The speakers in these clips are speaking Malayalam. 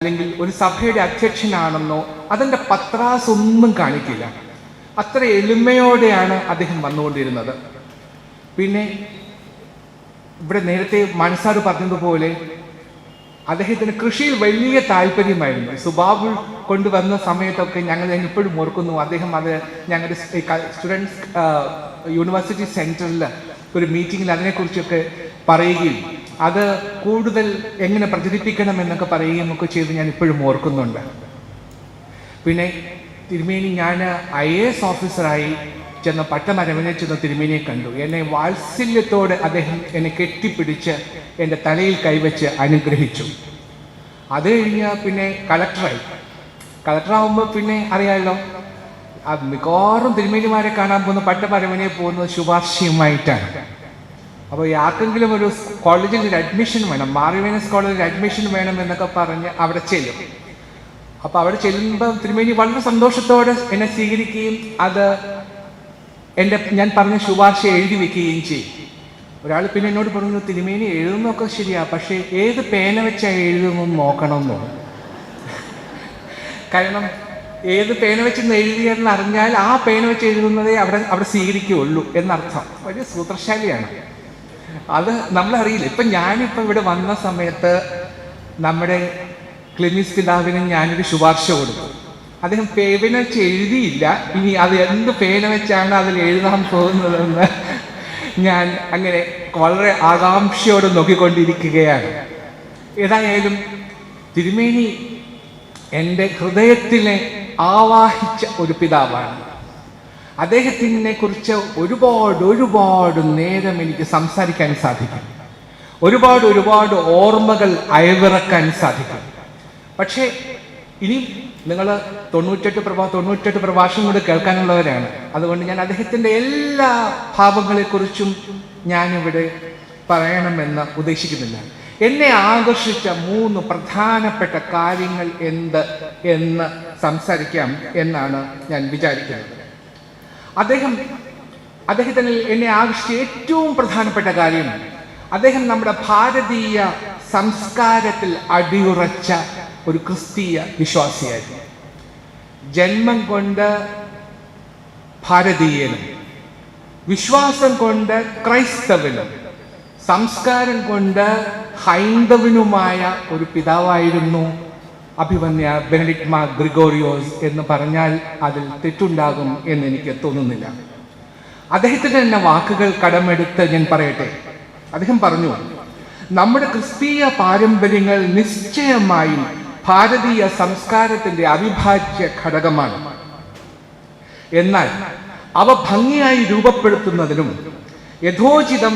അല്ലെങ്കിൽ ഒരു സഭയുടെ അധ്യക്ഷനാണെന്നോ അതിൻ്റെ പത്രാസൊന്നും കാണിക്കില്ല. അത്ര എളിമയോടെയാണ് അദ്ദേഹം വന്നുകൊണ്ടിരുന്നത്. പിന്നെ ഇവിടെ നേരത്തെ മനസ്സാട് പറഞ്ഞതുപോലെ അദ്ദേഹത്തിന് കൃഷിയിൽ വലിയ താല്പര്യമായിരുന്നു. സുബാബു കൊണ്ടുവന്ന സമയത്തൊക്കെ ഞാൻ ഇപ്പോഴും ഓർക്കുന്നു. അദ്ദേഹം അത് ഞങ്ങളുടെ സ്റ്റുഡൻസ് യൂണിവേഴ്സിറ്റി സെൻറ്ററിൽ ഒരു മീറ്റിങ്ങിൽ അതിനെക്കുറിച്ചൊക്കെ പറയുകയും അത് കൂടുതൽ എങ്ങനെ പ്രചരിപ്പിക്കണം എന്നൊക്കെ പറയുകയും ഒക്കെ ചെയ്ത് ഞാൻ ഇപ്പോഴും ഓർക്കുന്നുണ്ട്. പിന്നെ തിരുമേനി ഞാൻ IAS ഓഫീസറായി ചെന്ന പട്ടമരവനെ ചെന്ന തിരുമേനിയെ കണ്ടു. എന്നെ വാത്സല്യത്തോടെ അദ്ദേഹം എന്നെ കെട്ടിപ്പിടിച്ച് എൻ്റെ തലയിൽ കൈവച്ച് അനുഗ്രഹിച്ചു. അത് കഴിഞ്ഞ് പിന്നെ കളക്ടറാകുമ്പോൾ പിന്നെ അറിയാമല്ലോ, മിക്കവാറും തിരുമേനിമാരെ കാണാൻ പോകുന്ന പട്ടമരവനെ പോകുന്നത് ശുപാർശയുമായിട്ടാണ്. അപ്പോൾ ആർക്കെങ്കിലും ഒരു കോളേജിൽ ഒരു അഡ്മിഷൻ വേണം, മാറിവേനസ് കോളേജിൽ അഡ്മിഷൻ വേണം എന്നൊക്കെ പറഞ്ഞ് അവിടെ ചെല്ലും. അപ്പോൾ അവിടെ ചെല്ലുമ്പോൾ തിരുമേനി വളരെ സന്തോഷത്തോടെ എന്നെ സ്വീകരിക്കുകയും അത് ഞാൻ പറഞ്ഞ ശുപാർശ എഴുതി വെക്കുകയും ചെയ്യും. ഒരാൾ പിന്നെ എന്നോട് പറഞ്ഞു, തിരുമേനി എഴുതുന്നൊക്കെ ശരിയാ, പക്ഷേ ഏത് പേന വെച്ചാൽ എഴുതുമെന്ന് നോക്കണമെന്ന് തോന്നും. കാരണം ഏത് പേന വെച്ചെന്ന് എഴുതിയെന്ന് അറിഞ്ഞാൽ ആ പേന വെച്ച് എഴുതുന്നതേ അവിടെ സ്വീകരിക്കുകയുള്ളൂ എന്നർത്ഥം. വലിയ സൂത്രശാലിയാണ്. അത് നമ്മളറിയില്ല. ഞാനിപ്പോൾ ഇവിടെ വന്ന സമയത്ത് നമ്മുടെ ക്ലിമിസ് പിതാവിന് ഞാനൊരു ശുപാർശ കൊടുത്തു. അദ്ദേഹം പേന വെച്ച് എഴുതിയില്ല. ഇനി അത് എന്ത് പേന വെച്ചാണ് അതിൽ എഴുതാൻ പോകുന്നതെന്ന് ഞാൻ അങ്ങനെ വളരെ ആകാംക്ഷയോടെ നോക്കിക്കൊണ്ടിരിക്കുകയാണ്. ഏതായാലും തിരുമേനി എൻ്റെ ഹൃദയത്തിലെ ആവാഹിച്ച ഒരു പിതാവാണ്. അദ്ദേഹത്തിനെ കുറിച്ച് ഒരുപാട് നേരം എനിക്ക് സംസാരിക്കാൻ സാധിക്കും. ഒരുപാട് ഓർമ്മകൾ അയവിറക്കാൻ സാധിക്കും. പക്ഷേ ഇനി നിങ്ങൾ 98 പ്രഭാഷണം കൂടെ കേൾക്കാനുള്ളവരാണ്. അതുകൊണ്ട് ഞാൻ അദ്ദേഹത്തിൻ്റെ എല്ലാ ഭാവങ്ങളെക്കുറിച്ചും ഞാനിവിടെ പറയണമെന്ന് ഉദ്ദേശിക്കുന്നില്ല. എന്നെ ആകർഷിച്ച 3 പ്രധാനപ്പെട്ട കാര്യങ്ങൾ എന്ന് സംസാരിക്കാം എന്നാണ് ഞാൻ വിചാരിക്കുന്നത്. അദ്ദേഹത്തിന് എന്നെ ആകർഷിച്ച ഏറ്റവും പ്രധാനപ്പെട്ട കാര്യം, അദ്ദേഹം നമ്മുടെ ഭാരതീയ സംസ്കാരത്തിൽ അടിയുറച്ച ഒരു ക്രിസ്തീയ വിശ്വാസിയായിരുന്നു. ജന്മം കൊണ്ട് ഭാരതീയനും, വിശ്വാസം കൊണ്ട് ക്രൈസ്തവനും, സംസ്കാരം കൊണ്ട് ഹൈന്ദവനുമായ ഒരു പിതാവായിരുന്നു അഭിമന്യ ബെനഡിക്ട് മാർ ഗ്രിഗോറിയോസ് എന്ന് പറഞ്ഞാൽ അതിൽ തെറ്റുണ്ടാകും എന്ന് എനിക്ക് തോന്നുന്നില്ല. അദ്ദേഹത്തിൻ്റെ തന്നെ വാക്കുകൾ കടമെടുത്ത് ഞാൻ പറയട്ടെ. അദ്ദേഹം പറഞ്ഞു, നമ്മുടെ ക്രിസ്തീയ പാരമ്പര്യങ്ങൾ നിശ്ചയമായും ഭാരതീയ സംസ്കാരത്തിൻ്റെ അവിഭാജ്യ ഘടകമാണ്. എന്നാൽ അവ ഭംഗിയായി രൂപപ്പെടുത്തുന്നതിനും യഥോചിതം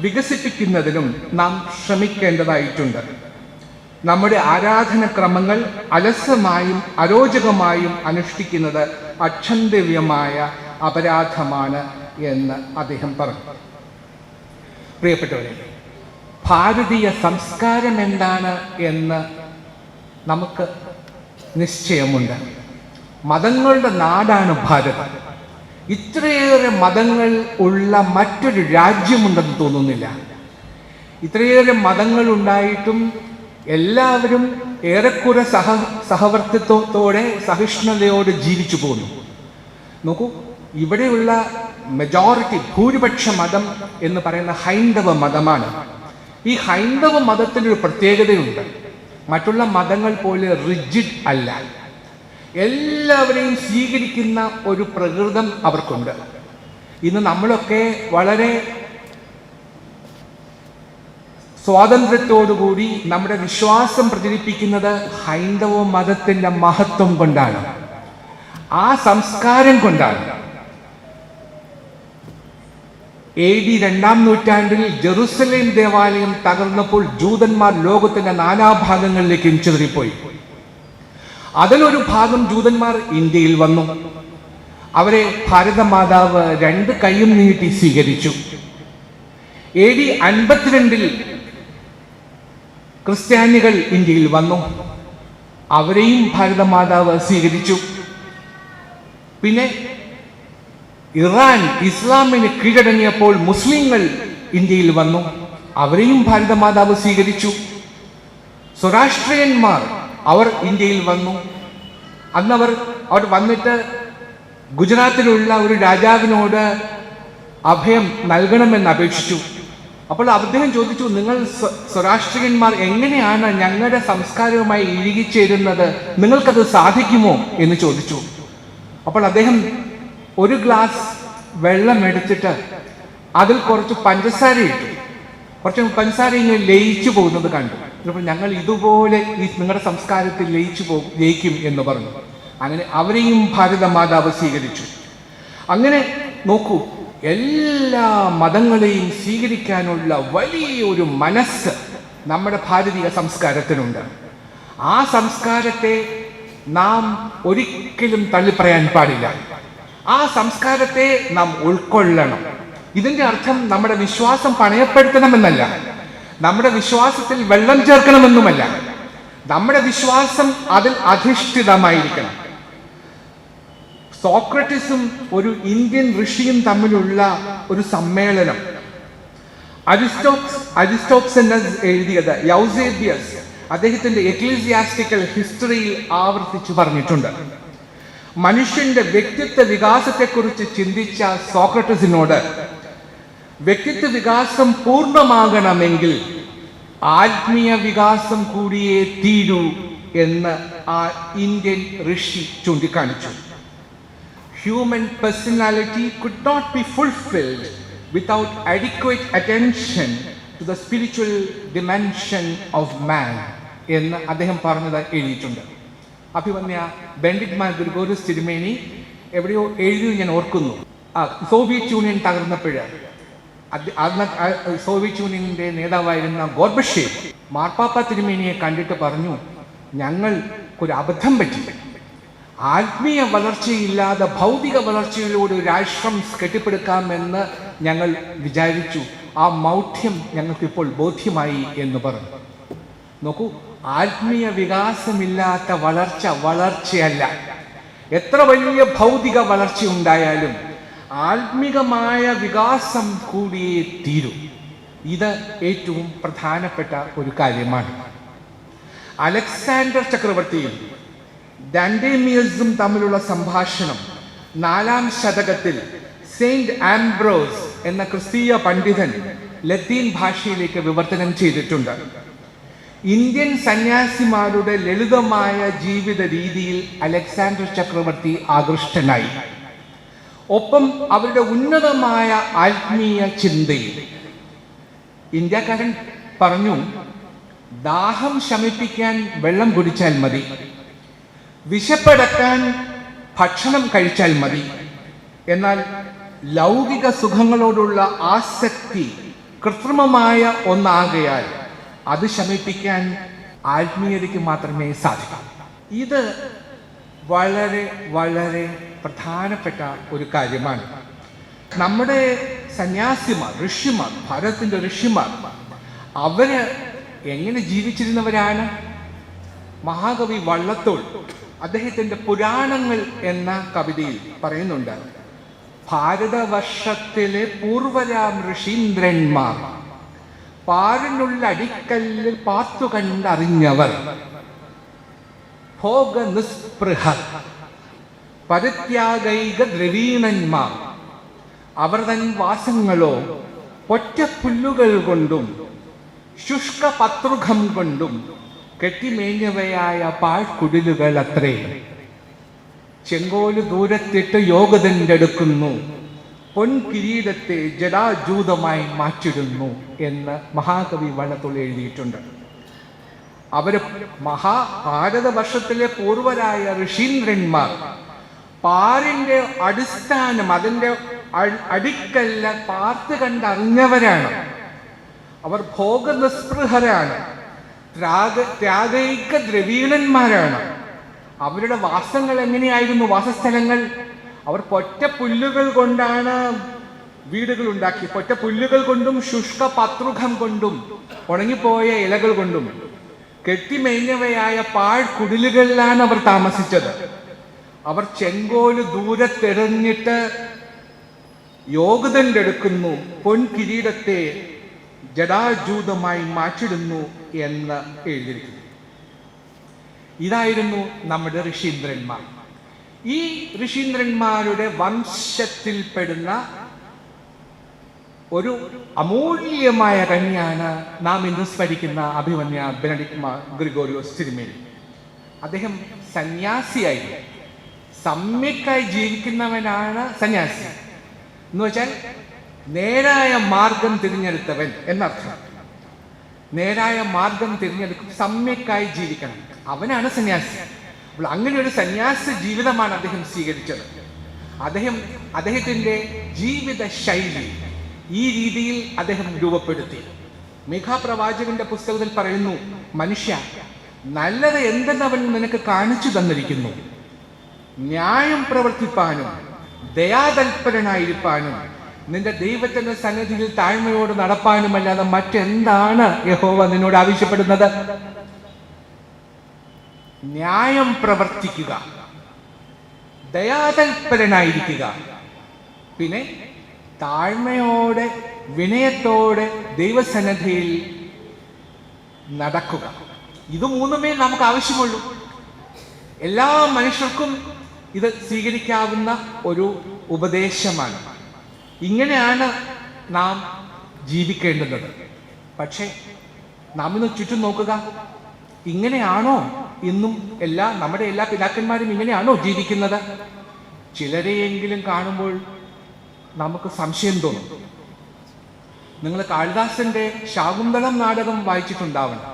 വികസിപ്പിക്കുന്നതിനും നാം ശ്രമിക്കേണ്ടതായിട്ടുണ്ട്. നമ്മുടെ ആരാധനക്രമങ്ങൾ അലസമായും അരോചകമായും അനുഷ്ഠിക്കുന്നത് അക്ഷന്തവ്യമായ അപരാധമാണ് എന്ന് അദ്ദേഹം പറഞ്ഞു. പ്രിയപ്പെട്ടവരെ, ഭാരതീയ സംസ്കാരം എന്താണ് എന്ന് നമുക്ക് നിശ്ചയമുണ്ട്. മതങ്ങളുടെ നാടാണ് ഭാരതം. ഇത്രയേറെ മതങ്ങൾ ഉള്ള മറ്റൊരു രാജ്യമുണ്ടെന്ന് തോന്നുന്നില്ല. ഇത്രയേറെ മതങ്ങൾ ഉണ്ടായിട്ടും എല്ലാവരും ഏറെക്കുറെ സഹവർത്തിത്വത്തോടെ സഹിഷ്ണുതയോടെ ജീവിച്ചു പോകുന്നു. നോക്കൂ, ഇവിടെയുള്ള മെജോറിറ്റി ഭൂരിപക്ഷ മതം എന്ന് പറയുന്ന ഹൈന്ദവ മതമാണ്. ഈ ഹൈന്ദവ മതത്തിനൊരു പ്രത്യേകതയുണ്ട്. മറ്റുള്ള മതങ്ങൾ പോലെ റിജിഡ് അല്ല. എല്ലാവരെയും സ്വീകരിക്കുന്ന ഒരു പ്രകൃതം അവർക്കുണ്ട്. ഇന്ന് നമ്മളൊക്കെ വളരെ സ്വാതന്ത്ര്യത്തോടുകൂടി നമ്മുടെ വിശ്വാസം പ്രചരിപ്പിക്കുന്നത് ഹൈന്ദവ മതത്തിൻ്റെ മഹത്വം കൊണ്ടാണ്, ആ സംസ്കാരം കൊണ്ടാണ്. AD 2-ാം നൂറ്റാണ്ടിൽ ജെറുസലേം ദേവാലയം തകർന്നപ്പോൾ ജൂതന്മാർ ലോകത്തിന്റെ നാനാഭാഗങ്ങളിലേക്കും ചിതറിപ്പോയി. അതിലൊരു ഭാഗം ജൂതന്മാർ ഇന്ത്യയിൽ വന്നു. അവരെ ഭാരതമാതാവ് 2 കൈയും നീട്ടി സ്വീകരിച്ചു. AD 52-ൽ ക്രിസ്ത്യാനികൾ ഇന്ത്യയിൽ വന്നു. അവരെയും ഭാരതമാതാവ് സ്വീകരിച്ചു. പിന്നെ ഇറാൻ ഇസ്ലാമിന് കീഴടങ്ങിയപ്പോൾ മുസ്ലിങ്ങൾ ഇന്ത്യയിൽ വന്നു. അവരെയും ഭാരതമാതാവ് സ്വീകരിച്ചു. സ്വരാഷ്ട്രീയന്മാർ അവർ ഇന്ത്യയിൽ വന്നു. അന്നവർ വന്നിട്ട് ഗുജറാത്തിലുള്ള ഒരു രാജാവിനോട് അഭയം നൽകണമെന്ന് അപേക്ഷിച്ചു. അപ്പോൾ അദ്ദേഹം ചോദിച്ചു, നിങ്ങൾ സ്വരാഷ്ട്രീയന്മാർ എങ്ങനെയാണ് ഞങ്ങളുടെ സംസ്കാരവുമായി ഇഴുകിച്ചേരുന്നത്? നിങ്ങൾക്കത് സാധിക്കുമോ എന്ന് ചോദിച്ചു. അപ്പോൾ അദ്ദേഹം ഒരു ഗ്ലാസ് വെള്ളം എടുത്തിട്ട് അതിൽ കുറച്ച് പഞ്ചസാര ഇട്ടു. കുറച്ച് പഞ്ചസാര ഇങ്ങനെ ലയിച്ചു പോകുന്നത് കണ്ടു. അപ്പോൾ ഞങ്ങൾ ഇതുപോലെ ഈ നിങ്ങളുടെ സംസ്കാരത്തിൽ ലയിക്കും എന്ന് പറഞ്ഞു. അങ്ങനെ അവരെയും ഭാരതമാതാവ് സ്വീകരിച്ചു. അങ്ങനെ നോക്കൂ, എല്ലാ മതങ്ങളെയും സ്വീകരിക്കാനുള്ള വലിയൊരു മനസ്സ് നമ്മുടെ ഭാരതീയ സംസ്കാരത്തിനുണ്ട്. ആ സംസ്കാരത്തെ നാം ഒരിക്കലും തള്ളിപ്പറയാൻ പാടില്ല. ആ സംസ്കാരത്തെ നാം ഉൾക്കൊള്ളണം. ഇതിന്റെ അർത്ഥം നമ്മുടെ വിശ്വാസം പണയപ്പെടുത്തണമെന്നല്ല, നമ്മുടെ വിശ്വാസത്തിൽ വെള്ളം ചേർക്കണമെന്നുമല്ല. നമ്മുടെ വിശ്വാസം അതിൽ അധിഷ്ഠിതമായിരിക്കണം. സോക്രട്ടീസും ഒരു ഇന്ത്യൻ ഋഷിയും തമ്മിലുള്ള ഒരു സമ്മേളനം അരിസ്റ്റോക്സെനസ് എഴുതിയത് യൗസേബിയസ് അദ്ദേഹത്തിന്റെ എക്ലീസിയാസ്റ്റിക്കൽ ഹിസ്റ്ററിയിൽ ആവർത്തിച്ചു പറഞ്ഞിട്ടുണ്ട്. മനുഷ്യന്റെ വ്യക്തിത്വ വികാസത്തെക്കുറിച്ച് ചിന്തിച്ച സോക്രട്ടീസിനോട് വ്യക്തിത്വ വികാസം പൂർണ്ണമാകണമെങ്കിൽ ആത്മീയ വികാസം കൂടിയേ തീരൂ എന്ന് ആ ഇന്ത്യൻ ഋഷി ചൂണ്ടിക്കാണിച്ചു. Human personality could not be fulfilled without adequate attention to the spiritual dimension of man എന്ന് അദ്ദേഹം പറഞ്ഞത് എഴുതിയിട്ടുണ്ട്. അഭിമന്യ ബെനഡിക്ട് മാർ ഗ്രിഗോറിയോസ് തിരുമേനി എവിടെയോ എഴുതി ഞാൻ ഓർക്കുന്നു. സോവിയറ്റ് യൂണിയൻ തകർന്നപ്പോൾ സോവിയറ്റ് യൂണിയന്റെ നേതാവായിരുന്ന ഗോർബച്ചേവ് മാർപ്പാപ്പ തിരുമേനിയെ കണ്ടിട്ട് പറഞ്ഞു, ഞങ്ങൾക്കൊരു അബദ്ധം പറ്റി. ആത്മീയ വളർച്ചയില്ലാതെ ഭൗതിക വളർച്ചയിലൂടെ ഒരു രാഷ്ട്രം കെട്ടിപ്പടുക്കാമെന്ന് ഞങ്ങൾ വിചാരിച്ചു. ആ മൗഢ്യം ഞങ്ങൾക്കിപ്പോൾ ബോധ്യമായി എന്ന് പറഞ്ഞു. നോക്കൂ, ആത്മീയ വികാസമില്ലാത്ത വളർച്ചയല്ല. എത്ര വലിയ ഭൗതിക വളർച്ച ഉണ്ടായാലും ആത്മീകമായ വികാസം കൂടിയേ തീരൂ. ഇത് ഏറ്റവും പ്രധാനപ്പെട്ട ഒരു കാര്യമാണ്. അലക്സാണ്ടർ ചക്രവർത്തിയും ഡാൻഡേമിയസും തമ്മിലുള്ള സംഭാഷണം 4-ാം ശതകത്തിൽ സെയിന്റ് ആംബ്രോസ് എന്ന ക്രിസ്തീയ പണ്ഡിതൻ ലത്തീൻ ഭാഷയിലേക്ക് വിവർത്തനം ചെയ്തിട്ടുണ്ട്. ഇന്ത്യൻ സന്യാസിമാരുടെ ലളിതമായ ജീവിത രീതിയിൽ അലക്സാണ്ടർ ചക്രവർത്തി ആകൃഷ്ടനായി. ഒപ്പം അവരുടെ ഉന്നതമായ ആത്മീയ ചിന്തയിൽ. ഇന്ത്യക്കാരൻ പറഞ്ഞു, ദാഹം ശമിപ്പിക്കാൻ വെള്ളം കുടിച്ചാൽ മതി, വിശപ്പടക്കാൻ ഭക്ഷണം കഴിച്ചാൽ മതി. എന്നാൽ ലൗകിക സുഖങ്ങളോടുള്ള ആസക്തി കൃത്രിമമായ ഒന്നാകയാൽ അത് ശമിപ്പിക്കാൻ ആത്മീയതയ്ക്ക് മാത്രമേ സാധിക്കൂ. ഇത് വളരെ വളരെ പ്രധാനപ്പെട്ട ഒരു കാര്യമാണ്. നമ്മുടെ സന്യാസിമാർ, ഋഷിമാർ, ഭാരതത്തിന്റെ ഋഷിമാർ, അവര് എങ്ങനെ ജീവിച്ചിരുന്നവരാണ്? മഹാകവി വള്ളത്തോൾ അദ്ദേഹത്തിന്റെ പുരാണങ്ങൾ എന്ന കവിതയിൽ പറയുന്നുണ്ട്, ഭാരതവർഷത്തിലെ പൂർവരാം ഋഷീന്ദ്രന്മാർ പാരിനുള്ള അടിക്കല്ലിൽ പാർത്തു കണ്ടറിഞ്ഞവർ, ഭോഗ നിസ്പൃഹർ, പരിത്യാഗൈക ദ്രവീണന്മാർ, അവർ തൻ വാസങ്ങളോ ഒറ്റപ്പുല്ലുകൾ കൊണ്ടും ശുഷ്ക പത്രുഖം കൊണ്ടും കെട്ടിമേഞ്ഞവയായ പാഴ്ക്കുടിലുകൾ അത്രേ. ചെങ്കോല് ദൂരത്തിട്ട് യോഗതൻ്റെടുക്കുന്നു, പൊൻകിരീടത്തെ ജടാജൂതമായി മാറ്റിടുന്നു എന്ന് മഹാകവി വള്ളത്തോൾ എഴുതിയിട്ടുണ്ട്. അവര് ഭാരതവർഷത്തിലെ പൂർവരായ ഋഷീന്ദ്രന്മാർ പാരിന്റെ അടിസ്ഥാനം, അതിൻ്റെ അടിക്കല്ല പാർത്ത് കണ്ടറിഞ്ഞവരാണ്. അവർ ഭോഗനിസ്പൃഹരാണ്, ത്യാഗൈക ദ്രവീണന്മാരാണ്. അവരുടെ വാസങ്ങൾ എങ്ങനെയായിരുന്നു? വാസസ്ഥലങ്ങൾ അവർ പൊറ്റ പുല്ലുകൾ കൊണ്ടാണ് വീടുകൾ ഉണ്ടാക്കി. പൊറ്റ പുല്ലുകൾ കൊണ്ടും ശുഷ്ക പത്രുഖം കൊണ്ടും ഉണങ്ങിപ്പോയ ഇലകൾ കൊണ്ടും കെട്ടിമേഞ്ഞവയായ പാഴ്ക്കുടിലുകളിലാണ് അവർ താമസിച്ചത്. അവർ ചെങ്കോല് ദൂരത്തെറിഞ്ഞിട്ട് യോഗതണ്ടെടുക്കുന്നു, പൊൻകിരീടത്തെ ജടാജൂതമായി മാറ്റിടുന്നു എന്ന് എഴുതിയിരിക്കുന്നു. ഇതായിരുന്നു നമ്മുടെ ഋഷീന്ദ്രന്മാർ. ഈ ഋഷീന്ദ്രന്മാരുടെ വംശത്തിൽപ്പെടുന്ന ഒരു അമൂല്യമായ കന്യാണ് നാം ഇന്ന് സ്മരിക്കുന്ന അഭിമന്യ ബെനഡിക്ട് മാർ ഗ്രിഗോറിയോസ് തിരുമേനി. അദ്ദേഹം സന്യാസിയായിരുന്നു. സമ്യക്കായി ജീവിക്കുന്നവനാണ് സന്യാസി എന്ന് വെച്ചാൽ നേരായ മാർഗം തിരഞ്ഞെടുത്തവൻ എന്നർത്ഥം. നേരായ മാർഗം തിരഞ്ഞെടുക്കും, സമ്യക്കായി ജീവിക്കണം, അവനാണ് സന്യാസി. അപ്പോൾ അങ്ങനെ ഒരു സന്യാസ ജീവിതമാണ് അദ്ദേഹം സ്വീകരിച്ചത്. അദ്ദേഹത്തിൻ്റെ ജീവിത ശൈലി ഈ രീതിയിൽ അദ്ദേഹം രൂപപ്പെടുത്തി. മീഖാ പ്രവാചകന്റെ പുസ്തകത്തിൽ പറയുന്നു, മനുഷ്യ, നല്ലത് എന്തെന്നവൻ നിനക്ക് കാണിച്ചു തന്നിരിക്കുന്നു. ന്യായം പ്രവർത്തിപ്പാനും ദയാതൽപരനായിരിക്കാനും നിന്റെ ദൈവത്തിന്റെ സന്നിധിയിൽ താഴ്മയോട് നടപ്പാനുമല്ലാതെ മറ്റെന്താണ് യഹോവ നിന്നോട് ആവശ്യപ്പെടുന്നത്? ന്യായം പ്രവർത്തിക്കുക, ദയാതൽപരനായിരിക്കുക, പിന്നെ താഴ്മയോടെ വിനയത്തോടെ ദൈവസന്നിധിയിൽ നടക്കുക. ഇത് മൂന്നുമേ നമുക്ക് ആവശ്യമുള്ളൂ. എല്ലാ മനുഷ്യർക്കും ഇത് സ്വീകരിക്കാവുന്ന ഒരു ഉപദേശമാണ്. ഇങ്ങനെയാണ് നാം ജീവിക്കേണ്ടുന്നത്. പക്ഷേ നാം ഇന്ന് ചുറ്റും നോക്കുക, ഇങ്ങനെയാണോ ഇന്നും നമ്മുടെ എല്ലാ പിതാക്കന്മാരും ഇങ്ങനെയാണോ ജീവിക്കുന്നത്? ചിലരെയെങ്കിലും കാണുമ്പോൾ നമുക്ക് സംശയം തോന്നും. നിങ്ങൾ കാളിദാസന്റെ ശാകുന്തളം നാടകം വായിച്ചിട്ടുണ്ടാവണം.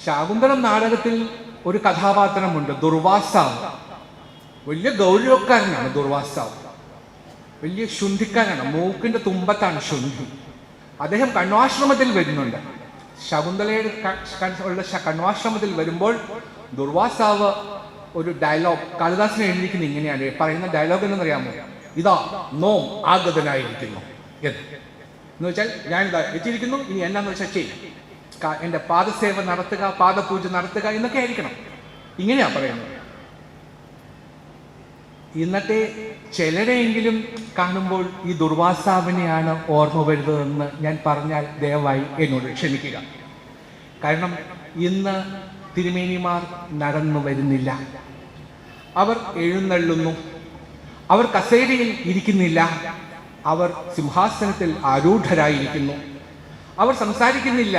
ശാകുന്തളം നാടകത്തിൽ ഒരു കഥാപാത്രമുണ്ട്, ദുർവാസാവ്. വലിയ ഗൗരവക്കാരനാണ് ദുർവാസാവ്, വലിയ ശുന്ധിക്കാരനാണ്, മൂക്കിന്റെ തുമ്പത്താണ് ശുന്ധി. അദ്ദേഹം കണ്വാശ്രമത്തിൽ വരുന്നുണ്ട്. ശകുന്തളയുടെ ഉള്ള കണ്വാശ്രമത്തിൽ വരുമ്പോൾ ദുർവാസാവ് ഒരു ഡയലോഗ് കാളിദാസനെ എഴുതിയിരിക്കുന്ന ഇങ്ങനെയാണ്. പറയുന്ന ഡയലോഗ് എന്നറിയാമോ? ഇതാ നോം ആഗതനായിരിക്കുന്നു എന്ന് വെച്ചാൽ ഞാനിതാ എത്തിയിരിക്കുന്നു, ഇനി എന്നാന്ന് വെച്ചാൽ ചെയ്യും, എൻ്റെ പാദസേവ നടത്തുക, പാദപൂജ നടത്തുക എന്നൊക്കെ ആയിരിക്കണം. ഇങ്ങനെയാ പറയുന്നത്. ഇന്നത്തെ ചിലരെയെങ്കിലും കാണുമ്പോൾ ഈ ദുർവാസാവിനെയാണ് ഓർമ്മ വരുന്നതെന്ന് ഞാൻ പറഞ്ഞാൽ ദയവായി എന്നോട് ക്ഷമിക്കുക. കാരണം ഇന്ന് തിരുമേനിമാർ നടന്നു വരുന്നില്ല, അവർ എഴുന്നള്ളുന്നു. അവർ കസേരയിൽ ഇരിക്കുന്നില്ല, അവർ സിംഹാസനത്തിൽ ആരൂഢരായിരിക്കുന്നു. അവർ സംസാരിക്കുന്നില്ല,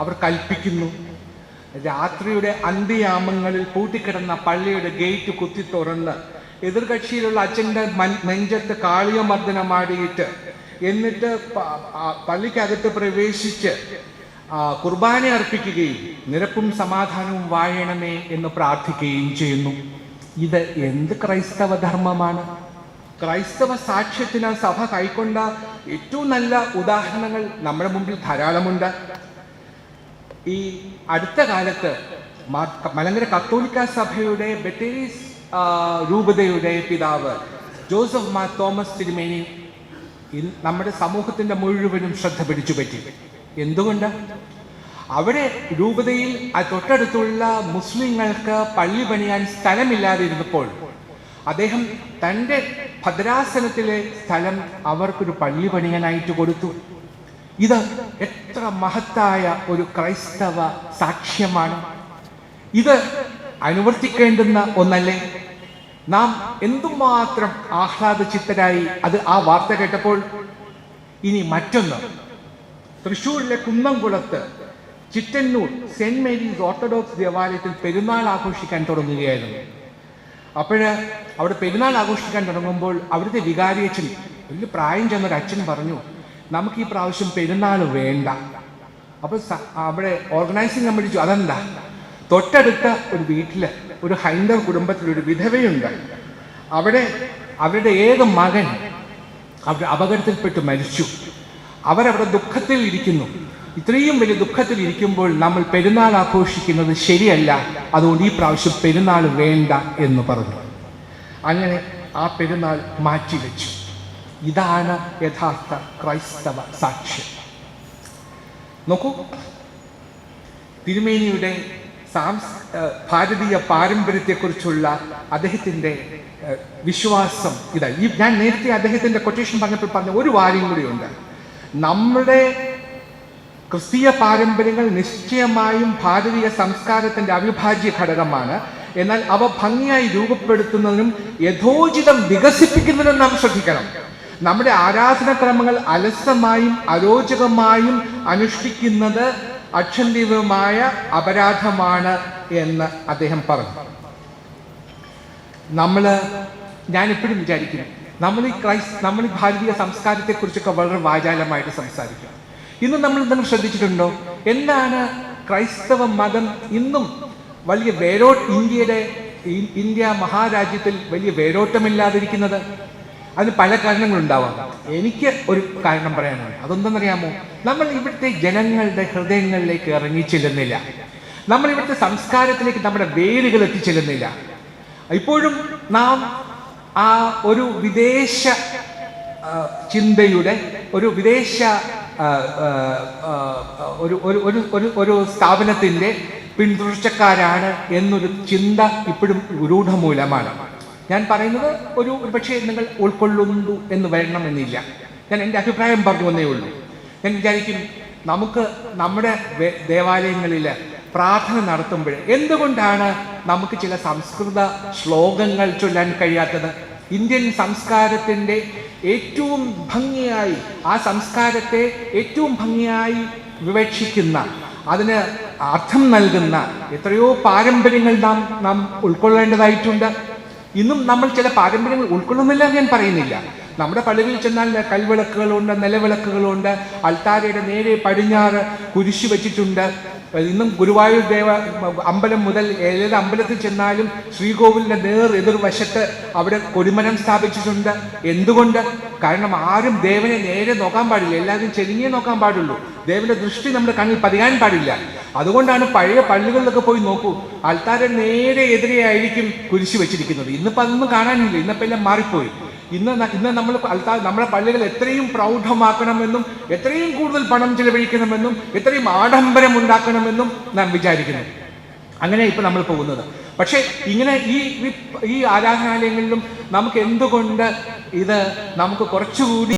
അവർ കൽപ്പിക്കുന്നു. രാത്രിയുടെ അന്ത്യയാമങ്ങളിൽ പൂട്ടിക്കിടന്ന പള്ളിയുടെ ഗേറ്റ് കുത്തി തുറന്ന് എതിർകക്ഷിയിലുള്ള അച്ഛൻ്റെ നെഞ്ചത്ത് കാളിയമർദ്ദനമാടിയിട്ട് എന്നിട്ട് പള്ളിക്കകത്ത് പ്രവേശിച്ച് കുർബാന അർപ്പിക്കുകയും നിരപ്പും സമാധാനവും വാഴണമേ എന്ന് പ്രാർത്ഥിക്കുകയും ചെയ്യുന്നു. ഇത് എന്ത് ക്രൈസ്തവ ധർമ്മമാണ്? ക്രൈസ്തവ സാക്ഷ്യത്തിന് സഭ കൈക്കൊണ്ട ഏറ്റവും നല്ല ഉദാഹരണങ്ങൾ നമ്മുടെ മുമ്പിൽ ധാരാളമുണ്ട്. ഈ അടുത്ത കാലത്ത് മലങ്കര കത്തോലിക്ക സഭയുടെ ബെറ്റേരീസ് രൂപതയുടെ പിതാവ് ജോസഫ് മാർ തോമസ് തിരുമേനി നമ്മുടെ സമൂഹത്തിന്റെ മുഴുവനും ശ്രദ്ധ പിടിച്ചു പറ്റി. എന്തുകൊണ്ട്? അവിടെ രൂപതയിൽ തൊട്ടടുത്തുള്ള മുസ്ലിങ്ങൾക്ക് പള്ളി പണിയാൻ സ്ഥലമില്ലാതിരുന്നപ്പോൾ അദ്ദേഹം തൻ്റെ ഭദ്രാസനത്തിലെ സ്ഥലം അവർക്കൊരു പള്ളി പണിയാനായിട്ട് കൊടുത്തു. ഇത് എത്ര മഹത്തായ ഒരു ക്രൈസ്തവ സാക്ഷ്യമാണ്! ഇത് അനുവർത്തിക്കേണ്ടുന്ന ഒന്നല്ലേ? നാം എന്തുമാത്രം ആഹ്ലാദചിത്തരായി ആ വാർത്ത കേട്ടപ്പോൾ. ഇനി മറ്റൊന്ന്, തൃശ്ശൂരിലെ കുന്നംകുളത്ത് ചിറ്റന്നൂർ സെന്റ് മേരീസ് ഓർത്തഡോക്സ് ദേവാലയത്തിൽ പെരുന്നാൾ ആഘോഷിക്കാൻ തുടങ്ങുകയായിരുന്നു. അവിടെ പെരുന്നാൾ ആഘോഷിക്കാൻ തുടങ്ങുമ്പോൾ അവിടുത്തെ വികാരിയച്ഛൻ, വലിയ പ്രായം ചെന്നൊരു അച്ഛൻ പറഞ്ഞു, നമുക്ക് ഈ പ്രാവശ്യം പെരുന്നാൾ വേണ്ട. അപ്പോൾ അവിടെ ഓർഗനൈസിങ് കമ്മിറ്റി ചോദിച്ചു, അതെന്താ? തൊട്ടടുത്ത ഒരു വീട്ടില് ഒരു ഹൈന്ദവ കുടുംബത്തിലൊരു വിധവയുണ്ട്. അവരുടെ ഏക മകൻ അവിടെ അപകടത്തിൽപ്പെട്ട് മരിച്ചു. അവരവിടെ ദുഃഖത്തിൽ ഇരിക്കുന്നു. ഇത്രയും വലിയ ദുഃഖത്തിൽ ഇരിക്കുമ്പോൾ നമ്മൾ പെരുന്നാൾ ആഘോഷിക്കുന്നത് ശരിയല്ല, അതുകൊണ്ട് ഈ പ്രാവശ്യം പെരുന്നാൾ വേണ്ട എന്ന് പറഞ്ഞു. അങ്ങനെ ആ പെരുന്നാൾ മാറ്റിവെച്ചു. ഇതാണ് യഥാർത്ഥ ക്രൈസ്തവ സാക്ഷ്യം. നോക്കൂ, തിരുമേനിയുടെ ഭാരതീയ പാരമ്പര്യത്തെക്കുറിച്ചുള്ള അദ്ദേഹത്തിൻ്റെ വിശ്വാസം ഇതായി. ഞാൻ നേരത്തെ അദ്ദേഹത്തിൻ്റെ കൊട്ടേഷൻ പറഞ്ഞപ്പോൾ പറഞ്ഞ ഒരു വാര്യം കൂടിയുണ്ട്. നമ്മുടെ ക്രിസ്തീയ പാരമ്പര്യങ്ങൾ നിശ്ചയമായും ഭാരതീയ സംസ്കാരത്തിന്റെ അവിഭാജ്യ ഘടകമാണ്. എന്നാൽ അവ ഭംഗിയായി രൂപപ്പെടുത്തുന്നതിനും യഥോചിതം വികസിപ്പിക്കുന്നതിനും നാം ശ്രദ്ധിക്കണം. നമ്മുടെ ആരാധനാക്രമങ്ങൾ അലസമായും അരോചകമായും അനുഷ്ഠിക്കുന്നത് അക്ഷന്തീയമായ അപരാധമാണ് എന്ന് അദ്ദേഹം പറഞ്ഞു. ഞാൻ എപ്പോഴും വിചാരിക്കുന്നു, നമ്മൾ ഈ ഭാരതീയ സംസ്കാരത്തെക്കുറിച്ചൊക്കെ വളരെ വാചാലമായിട്ട് സംസാരിക്കും. ഇന്ന് നമ്മൾ എന്തെങ്കിലും ശ്രദ്ധിച്ചിട്ടുണ്ടോ? എന്താണ് ക്രൈസ്തവ മതം ഇന്നും വലിയ ഇന്ത്യ മഹാരാജ്യത്തിൽ വലിയ വേരോട്ടമില്ലാതിരിക്കുന്നത്? അതിന് പല കാരണങ്ങളുണ്ടാവാം. എനിക്ക് ഒരു കാരണം പറയാനുണ്ട്. അതൊന്തെന്നറിയാമോ? നമ്മൾ ഇവിടുത്തെ ജനങ്ങളുടെ ഹൃദയങ്ങളിലേക്ക് ഇറങ്ങി ചെല്ലുന്നില്ല. നമ്മൾ ഇവിടുത്തെ സംസ്കാരത്തിലേക്ക് നമ്മുടെ വേരുകൾ എത്തിച്ചെല്ലുന്നില്ല. ഇപ്പോഴും നാം ആ ഒരു വിദേശ ചിന്തയുടെ ഒരു സ്ഥാപനത്തിൻ്റെ പിന്തുടർച്ചക്കാരാണ് എന്നൊരു ചിന്ത ഇപ്പോഴും രൂഢമൂലമാണ്. ഞാൻ പറയുന്നത് ഒരു പക്ഷേ നിങ്ങൾ ഉൾക്കൊള്ളുന്നു എന്ന് വരണമെന്നില്ല. ഞാൻ എൻ്റെ അഭിപ്രായം പറഞ്ഞു വന്നേ ഉള്ളൂ. ഞാൻ വിചാരിക്കും, നമുക്ക് നമ്മുടെ ദേവാലയങ്ങളിൽ പ്രാർത്ഥന നടത്തുമ്പോൾ എന്തുകൊണ്ടാണ് നമുക്ക് ചില സംസ്കൃത ശ്ലോകങ്ങൾ ചൊല്ലാൻ കഴിയാത്തത്? ഇന്ത്യൻ സംസ്കാരത്തിൻ്റെ ഏറ്റവും ഭംഗിയായി, ആ സംസ്കാരത്തെ ഏറ്റവും ഭംഗിയായി വിവക്ഷിക്കുന്ന, അതിന് അർത്ഥം നൽകുന്ന എത്രയോ പാരമ്പര്യങ്ങൾ നാം ഉൾക്കൊള്ളേണ്ടതായിട്ടുണ്ട്. ഇന്നും നമ്മൾ ചില പാരമ്പര്യങ്ങൾ ഉൾക്കൊള്ളുന്നില്ല ഞാൻ പറയുന്നില്ല. നമ്മുടെ പള്ളികളിൽ ചെന്നാൽ കൽവിളക്കുകളുണ്ട്, നിലവിളക്കുകളുണ്ട്, അൾത്താരയുടെ നേരെ പടിഞ്ഞാറ് കുരിശ് വെച്ചിട്ടുണ്ട്. ഇന്നും ഗുരുവായൂർ അമ്പലം മുതൽ ഏത് അമ്പലത്തിൽ ചെന്നാലും ശ്രീകോവിലിന്റെ എതിർവശത്ത് അവിടെ കൊടിമരം സ്ഥാപിച്ചിട്ടുണ്ട്. എന്തുകൊണ്ട്? കാരണം ആരും ദേവനെ നേരെ നോക്കാൻ പാടില്ല, എല്ലാവരും ചെരിഞ്ഞേ നോക്കാൻ പാടുള്ളൂ. ദേവന്റെ ദൃഷ്ടി നമ്മുടെ കണ്ണിൽ പതിയാൻ പാടില്ല. അതുകൊണ്ടാണ് പഴയ പള്ളികളിലൊക്കെ പോയി നോക്കൂ, അൾത്താരയുടെ നേരെ എതിരെയായിരിക്കും കുരിശ് വെച്ചിരിക്കുന്നത്. ഇന്നിപ്പോൾ അതൊന്നും കാണാനില്ല, ഇന്നിപ്പോൾ എല്ലാം മാറിപ്പോയി. ഇന്ന് നമ്മുടെ പള്ളികൾ എത്രയും പ്രൗഢമാക്കണമെന്നും എത്രയും കൂടുതൽ പണം ചെലവഴിക്കണമെന്നും എത്രയും ആഡംബരം ഉണ്ടാക്കണമെന്നും നാം വിചാരിക്കുന്നു. അങ്ങനെ ഇപ്പം നമ്മൾ പോകുന്നത്. പക്ഷേ ഇങ്ങനെ ഈ ആരാധനാലയങ്ങളിലും നമുക്ക് എന്തുകൊണ്ട് നമുക്ക് കുറച്ചുകൂടി